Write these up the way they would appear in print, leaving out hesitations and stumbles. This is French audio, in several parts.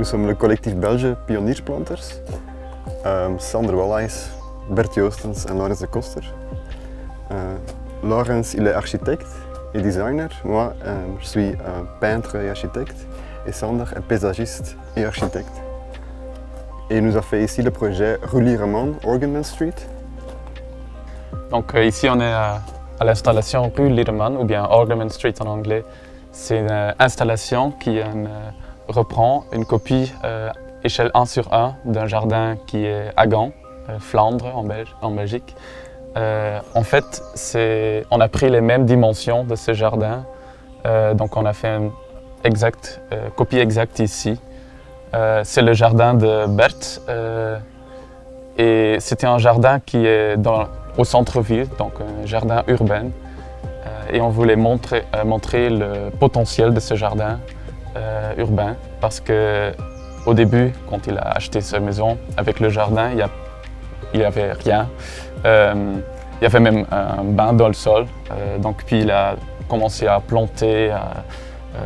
sommes le collectif belge Pioniersplanters. Sander Wallays, Bert Joostens en Laurens de Koster. Laurens, il est architecte et designer. Moi, je suis peintre et architecte. Et Sander est paysagiste et architecte. Et il nous a fait ici le projet Rue Liereman, Organman Street. Donc ici on est à l'installation Rue Liereman, ou bien Organman Street en anglais. C'est une installation qui reprend une copie échelle 1/1 d'un jardin qui est à Gand, Flandre en Belgique. En fait, on a pris les mêmes dimensions de ce jardin, donc on a fait une copie exacte ici. C'est le jardin de Bert et c'était un jardin qui est au centre-ville, donc un jardin urbain. Et on voulait montrer le potentiel de ce jardin urbain parce qu'au début, quand il a acheté sa maison, avec le jardin, il n'y avait rien. Il y avait même un bain dans le sol. Donc, puis il a commencé à planter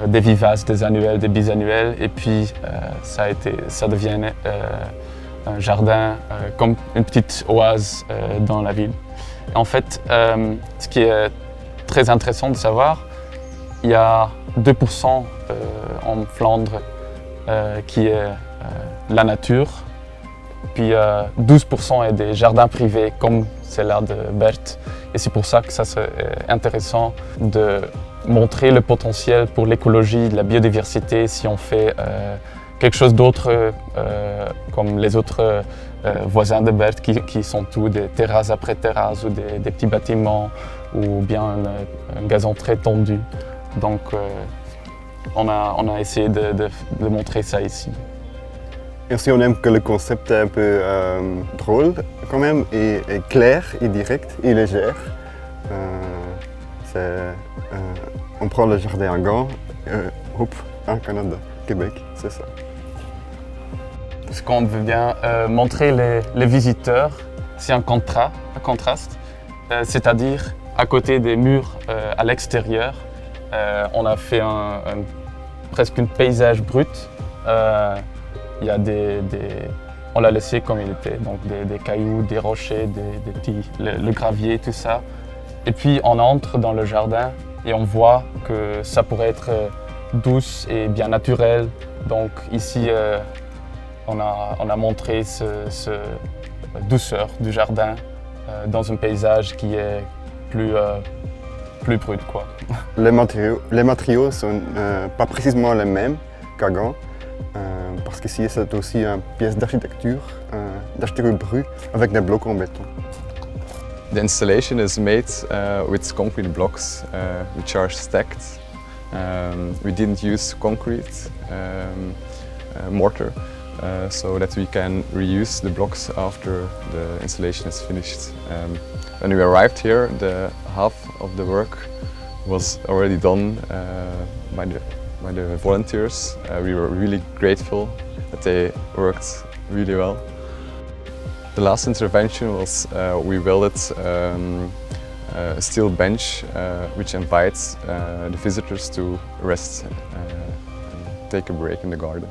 des vivaces, des annuelles, des bisannuelles. Et puis ça devenait un jardin comme une petite oase dans la ville. Et en fait, ce qui est très intéressant de savoir, il y a 2% en Flandre qui est la nature, puis 12% est des jardins privés comme c'est là de Bert. Et c'est pour ça que ça serait intéressant de montrer le potentiel pour l'écologie, la biodiversité, si on fait quelque chose d'autre comme les autres voisins de Bert qui sont tous des terrasses après terrasses ou des petits bâtiments ou bien un gazon très tendu. Donc on a essayé de montrer ça ici. Et aussi, on aime que le concept est un peu drôle quand même, et clair, et direct, et légère. On prend le jardin à Gand, hop, en Canada, Québec, c'est ça. Ce qu'on veut bien montrer les visiteurs, c'est un contraste, c'est-à-dire à côté des murs à l'extérieur, on a fait presque un paysage brut. Il y a on l'a laissé comme il était, donc des cailloux, des rochers, des petits, le gravier, tout ça. Et puis on entre dans le jardin et on voit que ça pourrait être douce et bien naturel. Donc ici, on a montré cette douceur du jardin dans un paysage qui est plus brut, quoi. Les matériaux ne sont pas précisément les mêmes qu'à Gand. Parce qu'ici c'est aussi une pièce d'architecture brut avec des blocs en béton. The installation is made with concrete blocks which are stacked. We didn't use concrete mortar so that we can reuse the blocks after the installation is finished. When we arrived here, half of the work was already done by the volunteers. We were really grateful that they worked really well. The last intervention was we welded a steel bench which invites the visitors to rest and take a break in the garden.